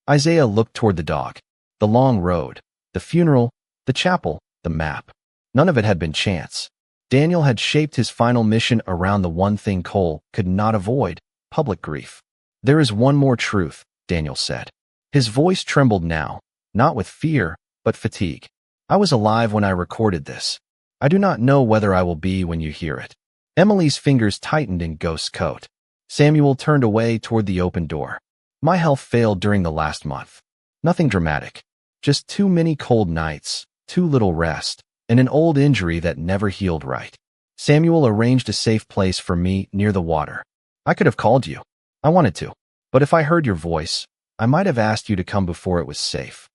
Isaiah looked toward the dog. The long road, the funeral, the chapel, the map. None of it had been chance. Daniel had shaped his final mission around the one thing Cole could not avoid, public grief. There is one more truth, Daniel said. His voice trembled now, not with fear, but fatigue. I was alive when I recorded this. I do not know whether I will be when you hear it. Emily's fingers tightened in Ghost's coat. Samuel turned away toward the open door. My health failed during the last month. Nothing dramatic. Just too many cold nights, too little rest, and an old injury that never healed right. Samuel arranged a safe place for me near the water. I could have called you. I wanted to. But if I heard your voice, I might have asked you to come before it was safe.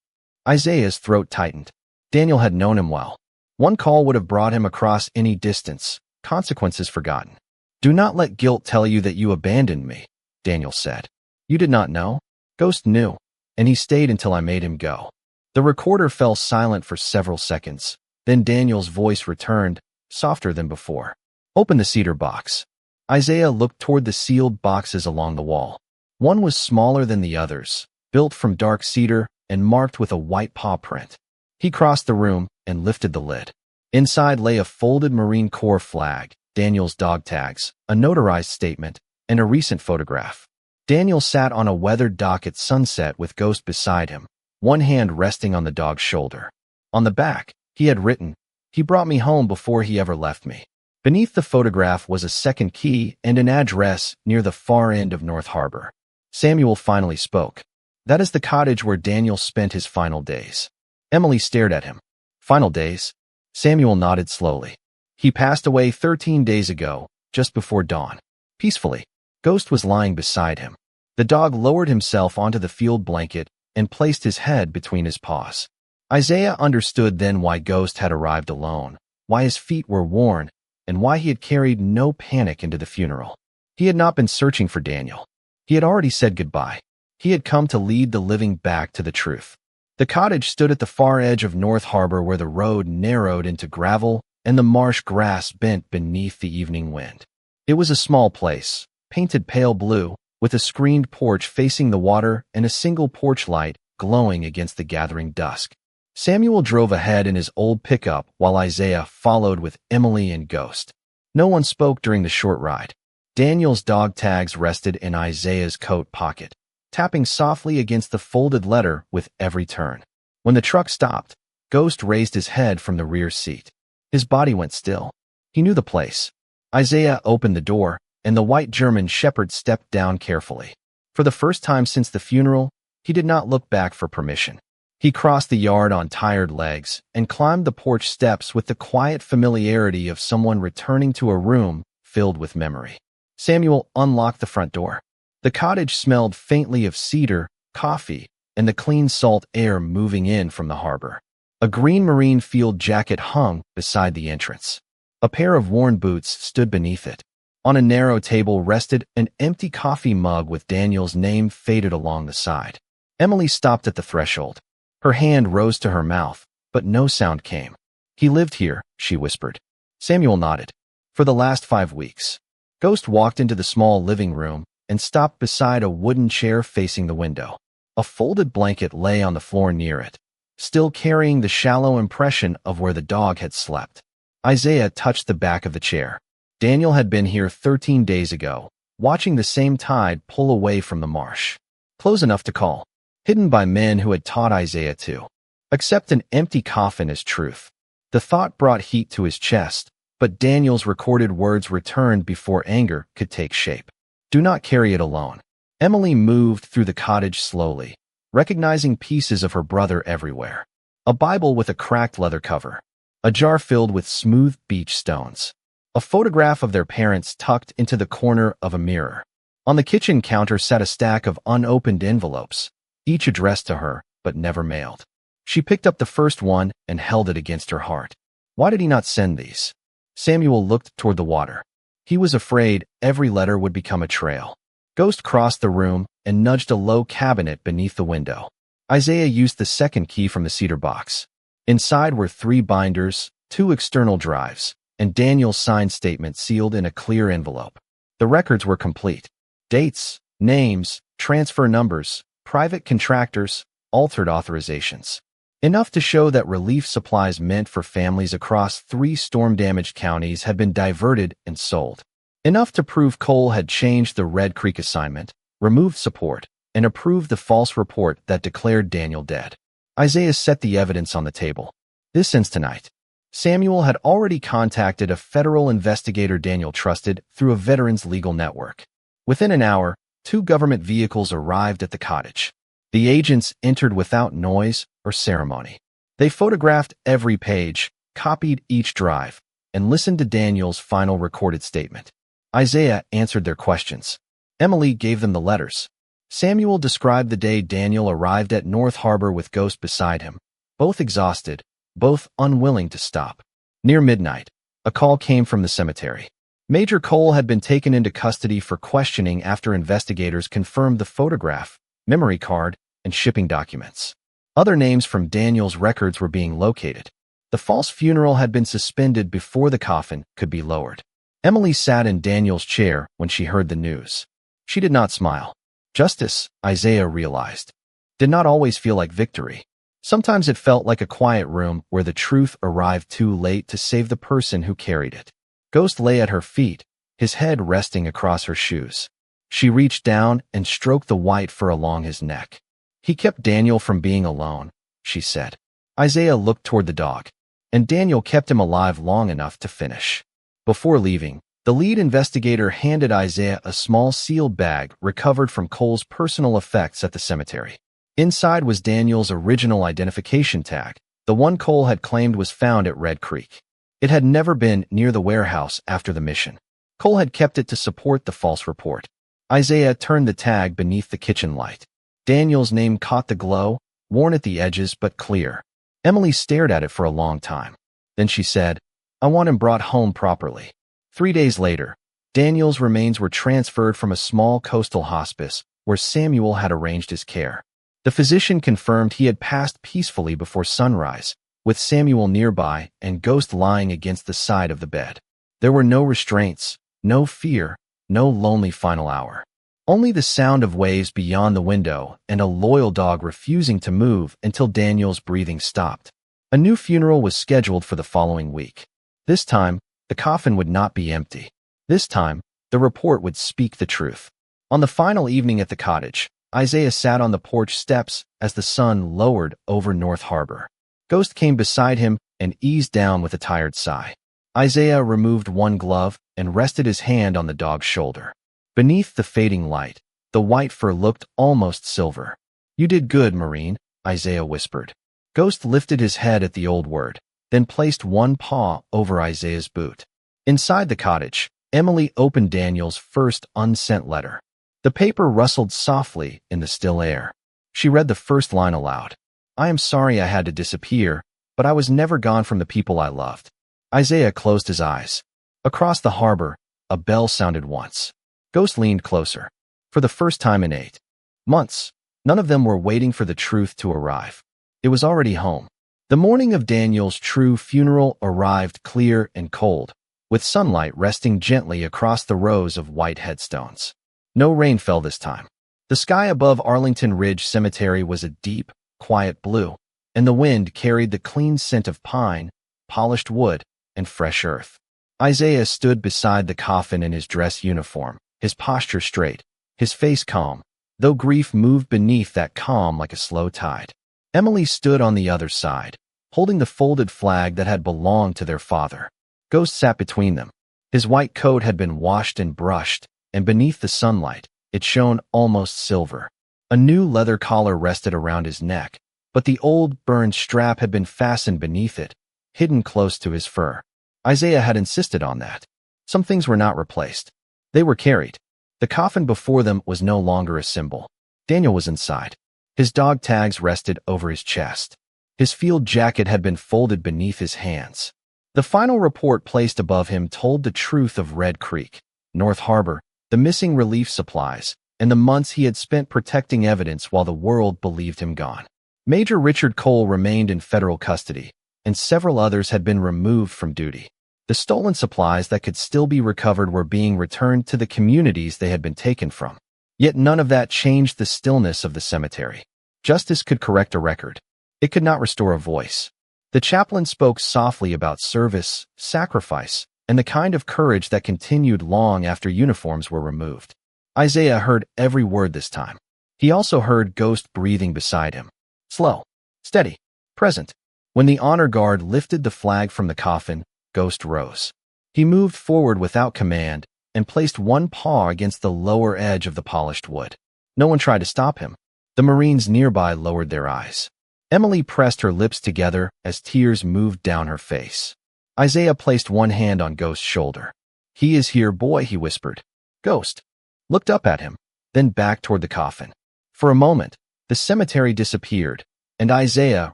Isaiah's throat tightened. Daniel had known him well. One call would have brought him across any distance, consequences forgotten. Do not let guilt tell you that you abandoned me, Daniel said. You did not know? Ghost knew, and he stayed until I made him go. The recorder fell silent for several seconds. Then Daniel's voice returned, softer than before. Open the cedar box. Isaiah looked toward the sealed boxes along the wall. One was smaller than the others, built from dark cedar and marked with a white paw print. He crossed the room and lifted the lid. Inside lay a folded Marine Corps flag, Daniel's dog tags, a notarized statement, and a recent photograph. Daniel sat on a weathered dock at sunset with Ghost beside him, one hand resting on the dog's shoulder. On the back, he had written, "He brought me home before he ever left me." Beneath the photograph was a second key and an address near the far end of North Harbor. Samuel finally spoke. That is the cottage where Daniel spent his final days. Emily stared at him. Final days? Samuel nodded slowly. He passed away 13 days ago, just before dawn. Peacefully. Ghost was lying beside him. The dog lowered himself onto the field blanket and placed his head between his paws. Isaiah understood then why Ghost had arrived alone, why his feet were worn, and why he had carried no panic into the funeral. He had not been searching for Daniel. He had already said goodbye. He had come to lead the living back to the truth. The cottage stood at the far edge of North Harbor where the road narrowed into gravel and the marsh grass bent beneath the evening wind. It was a small place, painted pale blue, with a screened porch facing the water and a single porch light glowing against the gathering dusk. Samuel drove ahead in his old pickup while Isaiah followed with Emily and Ghost. No one spoke during the short ride. Daniel's dog tags rested in Isaiah's coat pocket, tapping softly against the folded letter with every turn. When the truck stopped, Ghost raised his head from the rear seat. His body went still. He knew the place. Isaiah opened the door, and the white German shepherd stepped down carefully. For the first time since the funeral, he did not look back for permission. He crossed the yard on tired legs and climbed the porch steps with the quiet familiarity of someone returning to a room filled with memory. Samuel unlocked the front door. The cottage smelled faintly of cedar, coffee, and the clean salt air moving in from the harbor. A green marine field jacket hung beside the entrance. A pair of worn boots stood beneath it. On a narrow table rested an empty coffee mug with Daniel's name faded along the side. Emily stopped at the threshold. Her hand rose to her mouth, but no sound came. "He lived here," she whispered. Samuel nodded. "For the last 5 weeks." Ghost walked into the small living room and stopped beside a wooden chair facing the window. A folded blanket lay on the floor near it, still carrying the shallow impression of where the dog had slept. Isaiah touched the back of the chair. Daniel had been here 13 days ago, watching the same tide pull away from the marsh. Close enough to call, hidden by men who had taught Isaiah to accept an empty coffin as truth. The thought brought heat to his chest, but Daniel's recorded words returned before anger could take shape. "Do not carry it alone." Emily moved through the cottage slowly, recognizing pieces of her brother everywhere. A Bible with a cracked leather cover, a jar filled with smooth beach stones, a photograph of their parents tucked into the corner of a mirror. On the kitchen counter sat a stack of unopened envelopes, each addressed to her, but never mailed. She picked up the first one and held it against her heart. Why did he not send these? Samuel looked toward the water. He was afraid every letter would become a trail. Ghost crossed the room and nudged a low cabinet beneath the window. Isaiah used the second key from the cedar box. Inside were 3 binders, 2 external drives, and Daniel's signed statement sealed in a clear envelope. The records were complete. Dates, names, transfer numbers, private contractors, altered authorizations. Enough to show that relief supplies meant for families across 3 storm-damaged counties had been diverted and sold. Enough to prove Cole had changed the Red Creek assignment, removed support, and approved the false report that declared Daniel dead. Isaiah set the evidence on the table. This ends tonight. Samuel had already contacted a federal investigator Daniel trusted through a veterans legal network. Within an hour, 2 government vehicles arrived at the cottage. The agents entered without noise or ceremony. They photographed every page, copied each drive, and listened to Daniel's final recorded statement. Isaiah answered their questions. Emily gave them the letters. Samuel described the day Daniel arrived at North Harbor with Ghost beside him, both exhausted, both unwilling to stop. Near midnight, a call came from the cemetery. Major Cole had been taken into custody for questioning after investigators confirmed the photograph, memory card, and shipping documents. Other names from Daniel's records were being located. The false funeral had been suspended before the coffin could be lowered. Emily sat in Daniel's chair when she heard the news. She did not smile. Justice, Isaiah realized, did not always feel like victory. Sometimes it felt like a quiet room where the truth arrived too late to save the person who carried it. Ghost lay at her feet, his head resting across her shoes. She reached down and stroked the white fur along his neck. "He kept Daniel from being alone," she said. Isaiah looked toward the dog, and Daniel kept him alive long enough to finish. Before leaving, the lead investigator handed Isaiah a small sealed bag recovered from Cole's personal effects at the cemetery. Inside was Daniel's original identification tag, the one Cole had claimed was found at Red Creek. It had never been near the warehouse after the mission. Cole had kept it to support the false report. Isaiah turned the tag beneath the kitchen light. Daniel's name caught the glow, worn at the edges but clear. Emily stared at it for a long time. Then she said, "I want him brought home properly." 3 days later, Daniel's remains were transferred from a small coastal hospice where Samuel had arranged his care. The physician confirmed he had passed peacefully before sunrise, with Samuel nearby and Ghost lying against the side of the bed. There were no restraints, no fear, no lonely final hour. Only the sound of waves beyond the window and a loyal dog refusing to move until Daniel's breathing stopped. A new funeral was scheduled for the following week. This time, the coffin would not be empty. This time, the report would speak the truth. On the final evening at the cottage, Isaiah sat on the porch steps as the sun lowered over North Harbor. Ghost came beside him and eased down with a tired sigh. Isaiah removed one glove and rested his hand on the dog's shoulder. Beneath the fading light, the white fur looked almost silver. "You did good, Marine," Isaiah whispered. Ghost lifted his head at the old word, then placed one paw over Isaiah's boot. Inside the cottage, Emily opened Daniel's first unsent letter. The paper rustled softly in the still air. She read the first line aloud. "I am sorry I had to disappear, but I was never gone from the people I loved." Isaiah closed his eyes. Across the harbor, a bell sounded once. Ghost leaned closer. For the first time in 8 months, none of them were waiting for the truth to arrive. It was already home. The morning of Daniel's true funeral arrived clear and cold, with sunlight resting gently across the rows of white headstones. No rain fell this time. The sky above Arlington Ridge Cemetery was a deep, quiet blue, and the wind carried the clean scent of pine, polished wood, and fresh earth. Isaiah stood beside the coffin in his dress uniform, his posture straight, his face calm, though grief moved beneath that calm like a slow tide. Emily stood on the other side, holding the folded flag that had belonged to their father. Ghost sat between them. His white coat had been washed and brushed, and beneath the sunlight, it shone almost silver. A new leather collar rested around his neck, but the old burned strap had been fastened beneath it, hidden close to his fur. Isaiah had insisted on that. Some things were not replaced. They were carried. The coffin before them was no longer a symbol. Daniel was inside. His dog tags rested over his chest. His field jacket had been folded beneath his hands. The final report placed above him told the truth of Red Creek, North Harbor, the missing relief supplies, and the months he had spent protecting evidence while the world believed him gone. Major Richard Cole remained in federal custody, and several others had been removed from duty. The stolen supplies that could still be recovered were being returned to the communities they had been taken from. Yet none of that changed the stillness of the cemetery. Justice could correct a record. It could not restore a voice. The chaplain spoke softly about service, sacrifice, and the kind of courage that continued long after uniforms were removed. Isaiah heard every word this time. He also heard Ghost breathing beside him. Slow, steady, present. When the honor guard lifted the flag from the coffin, Ghost rose. He moved forward without command and placed one paw against the lower edge of the polished wood. No one tried to stop him. The Marines nearby lowered their eyes. Emily pressed her lips together as tears moved down her face. Isaiah placed one hand on Ghost's shoulder. "He is here, boy," he whispered. Ghost looked up at him, then back toward the coffin. For a moment, the cemetery disappeared, and Isaiah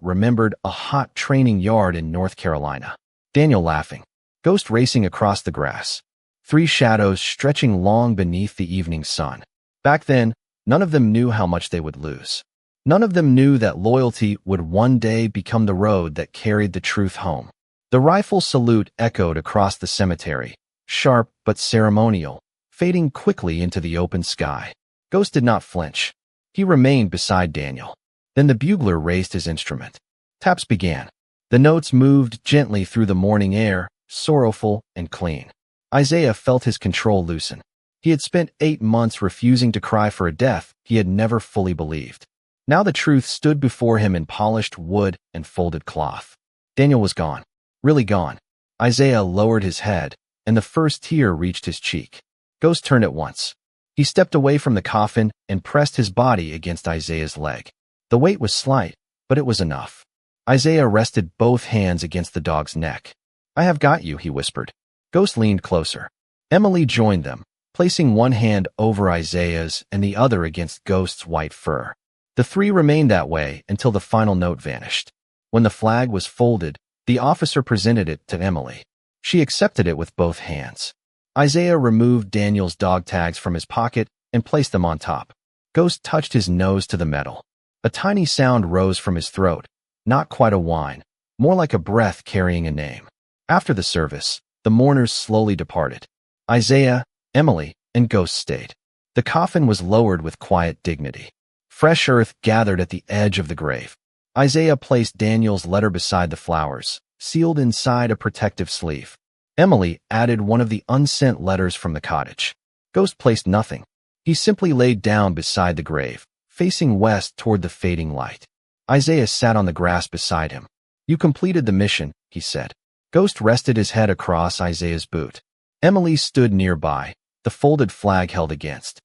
remembered a hot training yard in North Carolina. Daniel laughing. Ghost racing across the grass. 3 shadows stretching long beneath the evening sun. Back then, none of them knew how much they would lose. None of them knew that loyalty would one day become the road that carried the truth home. The rifle salute echoed across the cemetery, sharp but ceremonial, fading quickly into the open sky. Ghost did not flinch. He remained beside Daniel. Then the bugler raised his instrument. Taps began. The notes moved gently through the morning air, sorrowful and clean. Isaiah felt his control loosen. He had spent 8 months refusing to cry for a death he had never fully believed. Now the truth stood before him in polished wood and folded cloth. Daniel was gone. Really gone. Isaiah lowered his head, and the first tear reached his cheek. Ghost turned at once. He stepped away from the coffin and pressed his body against Isaiah's leg. The weight was slight, but it was enough. Isaiah rested both hands against the dog's neck. "I have got you," he whispered. Ghost leaned closer. Emily joined them, placing one hand over Isaiah's and the other against Ghost's white fur. The three remained that way until the final note vanished. When the flag was folded, the officer presented it to Emily. She accepted it with both hands. Isaiah removed Daniel's dog tags from his pocket and placed them on top. Ghost touched his nose to the metal. A tiny sound rose from his throat, not quite a whine, more like a breath carrying a name. After the service, the mourners slowly departed. Isaiah, Emily, and Ghost stayed. The coffin was lowered with quiet dignity. Fresh earth gathered at the edge of the grave. Isaiah placed Daniel's letter beside the flowers, sealed inside a protective sleeve. Emily added one of the unsent letters from the cottage. Ghost placed nothing. He simply laid down beside the grave, facing west toward the fading light. Isaiah sat on the grass beside him. "You completed the mission," he said. Ghost rested his head across Isaiah's boot. Emily stood nearby, the folded flag held against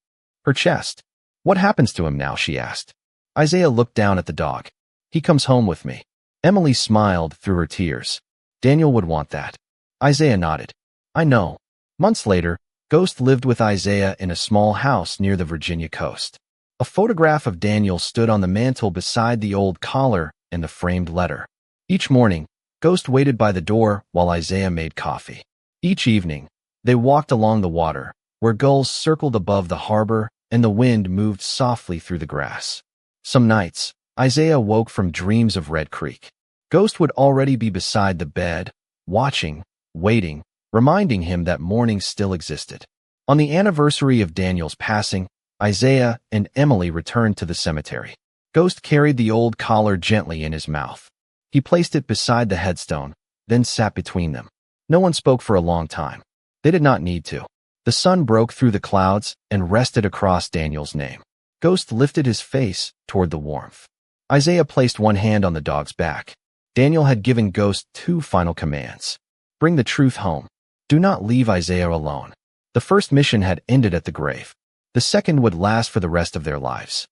her chest. "What happens to him now?" she asked. Isaiah looked down at the dog. "He comes home with me." Emily smiled through her tears. "Daniel would want that." Isaiah nodded. "I know." Months later, Ghost lived with Isaiah in a small house near the Virginia coast. A photograph of Daniel stood on the mantel beside the old collar and the framed letter. Each morning, Ghost waited by the door while Isaiah made coffee. Each evening, they walked along the water, where gulls circled above the harbor and the wind moved softly through the grass. Some nights, Isaiah woke from dreams of Red Creek. Ghost would already be beside the bed, watching, waiting, reminding him that morning still existed. On the anniversary of Daniel's passing, Isaiah and Emily returned to the cemetery. Ghost carried the old collar gently in his mouth. He placed it beside the headstone, then sat between them. No one spoke for a long time. They did not need to. The sun broke through the clouds and rested across Daniel's name. Ghost lifted his face toward the warmth. Isaiah placed one hand on the dog's back. Daniel had given Ghost two final commands. Bring the truth home. Do not leave Isaiah alone. The first mission had ended at the grave. The second would last for the rest of their lives.